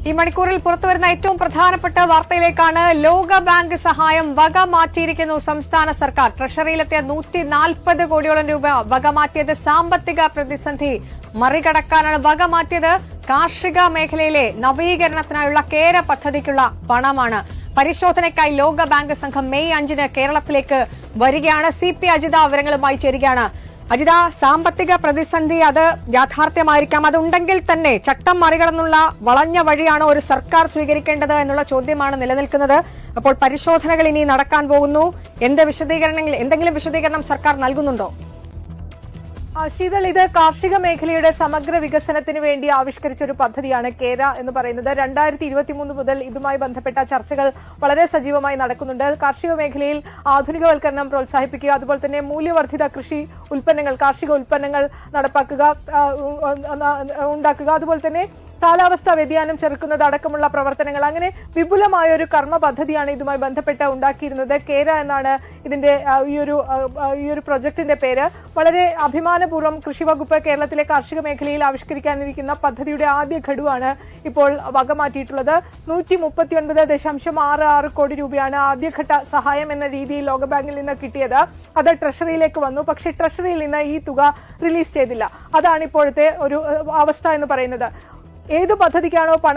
ഈ മണിക്കൂറിൽ പുറത്തുവരുന്ന ഏറ്റവും പ്രധാനപ്പെട്ട വാർത്തയിലേക്കാണ്. ലോകബാങ്ക് സഹായം വക മാറ്റിയിരിക്കുന്നു സംസ്ഥാന സർക്കാർ. ട്രഷറിയിലെത്തിയ 140 കോടിയോളം രൂപ വക മാറ്റിയത് സാമ്പത്തിക പ്രതിസന്ധി മറികടക്കാനാണ്. വക മാറ്റിയത് കാർഷിക മേഖലയിലെ നവീകരണത്തിനായുള്ള കേര പദ്ധതിക്കുള്ള പണമാണ്. പരിശോധനയ്ക്കായി ലോകബാങ്ക് സംഘം മെയ് 5 കേരളത്തിലേക്ക് വരികയാണ്. CP അജിത വിവരങ്ങളുമായി ചേരുകയാണ്. അജിത, സാമ്പത്തിക പ്രതിസന്ധി അത് യാഥാർത്ഥ്യമായിരിക്കാം. അതുണ്ടെങ്കിൽ തന്നെ ചട്ടം മറികടന്നുള്ള വളഞ്ഞ വഴിയാണോ ഒരു സർക്കാർ സ്വീകരിക്കേണ്ടത് എന്നുള്ള ചോദ്യമാണ് നിലനിൽക്കുന്നത്. അപ്പോൾ പരിശോധനകൾ ഇനി നടക്കാൻ പോകുന്നു. എന്തെങ്കിലും വിശദീകരണം സർക്കാർ നൽകുന്നുണ്ടോ? ശീതൾ, ഇത് കാർഷിക മേഖലയുടെ സമഗ്ര വികസനത്തിന് വേണ്ടി ആവിഷ്കരിച്ച ഒരു പദ്ധതിയാണ് കേര എന്ന് പറയുന്നത്. 2023 മുതൽ ഇതുമായി ബന്ധപ്പെട്ട ചർച്ചകൾ വളരെ സജീവമായി നടക്കുന്നുണ്ട്. കാർഷിക മേഖലയിൽ ആധുനികവൽക്കരണം പ്രോത്സാഹിപ്പിക്കുക, അതുപോലെ തന്നെ മൂല്യവർദ്ധിത കൃഷി ഉൽപ്പന്നങ്ങൾ, കാർഷിക ഉൽപ്പന്നങ്ങൾ ഉണ്ടാക്കുക, അതുപോലെ തന്നെ കാലാവസ്ഥാ വ്യതിയാനം ചെറുക്കുന്നത് അടക്കമുള്ള പ്രവർത്തനങ്ങൾ, അങ്ങനെ വിപുലമായ ഒരു കർമ്മ പദ്ധതിയാണ് ഇതുമായി ബന്ധപ്പെട്ട് ഉണ്ടാക്കിയിരുന്നത്. കേര എന്നാണ് ഇതിന്റെ ഈ ഒരു പ്രൊജക്ടിന്റെ പേര്. വളരെ അഭിമാനപൂർവ്വം കൃഷി വകുപ്പ് കേരളത്തിലെ കാർഷിക മേഖലയിൽ ആവിഷ്കരിക്കാനിരിക്കുന്ന പദ്ധതിയുടെ ആദ്യ ഘടുവാണ് ഇപ്പോൾ വകമാറ്റിയിട്ടുള്ളത്. 139.66 കോടി രൂപയാണ് ആദ്യഘട്ട സഹായം എന്ന രീതിയിൽ ലോകബാങ്കിൽ നിന്ന് കിട്ടിയത്. അത് ട്രഷറിയിലേക്ക് വന്നു. പക്ഷേ ട്രഷറിയിൽ നിന്ന് ഈ തുക റിലീസ് ചെയ്തില്ല. അതാണ് ഇപ്പോഴത്തെ ഒരു അവസ്ഥ എന്ന് പറയുന്നത്. ഏതു പദ്ധതിക്കാണോ പണം